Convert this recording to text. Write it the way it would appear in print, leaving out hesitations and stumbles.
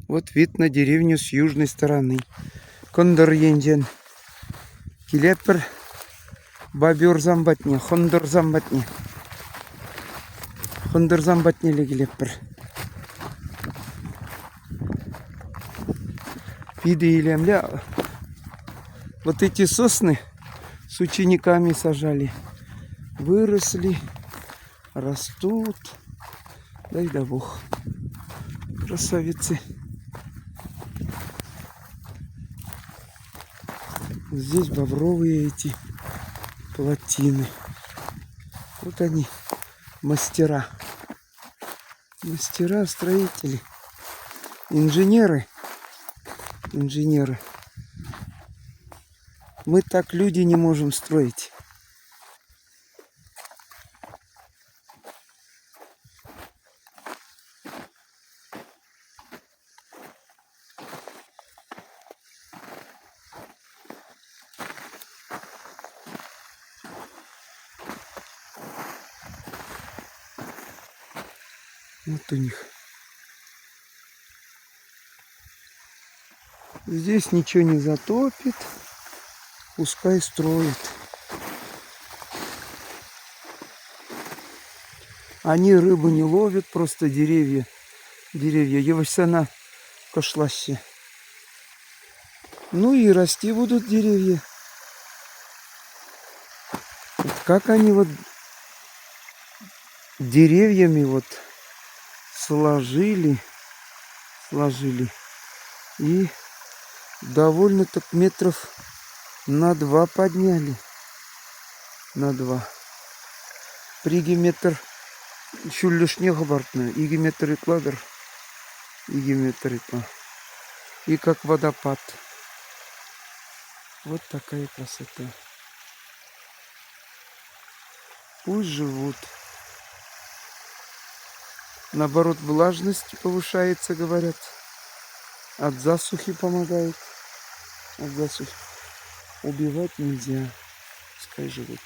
Вот вид на деревню с южной стороны. Кондор енден. Килепер. Бабюр замбатне. Хондор замбатне. Хондор замбатне ли килепер. Виды или мля. Вот эти сосны с учениками сажали. Выросли. Растут. Дай да бог. Красавицы. Здесь бобровые эти плотины. Вот они, мастера. Мастера, строители. Инженеры. Инженеры. Мы так, люди, не можем строить. Вот у них. Здесь ничего не затопит. Пускай строят. Они рыбу не ловят, просто деревья. Деревья. Евасяна кошлаще. Ну и расти будут деревья. Вот как они вот деревьями вот сложили и довольно так метров на 2 подняли. На 2. Приги метр еще лишнего бортную. Иги метр и кладер. Иги метр и то. И как водопад. Вот такая красота. Пусть живут. Наоборот, влажность повышается, говорят. От засухи помогает. От засухи. Убивать нельзя. Пускай живут.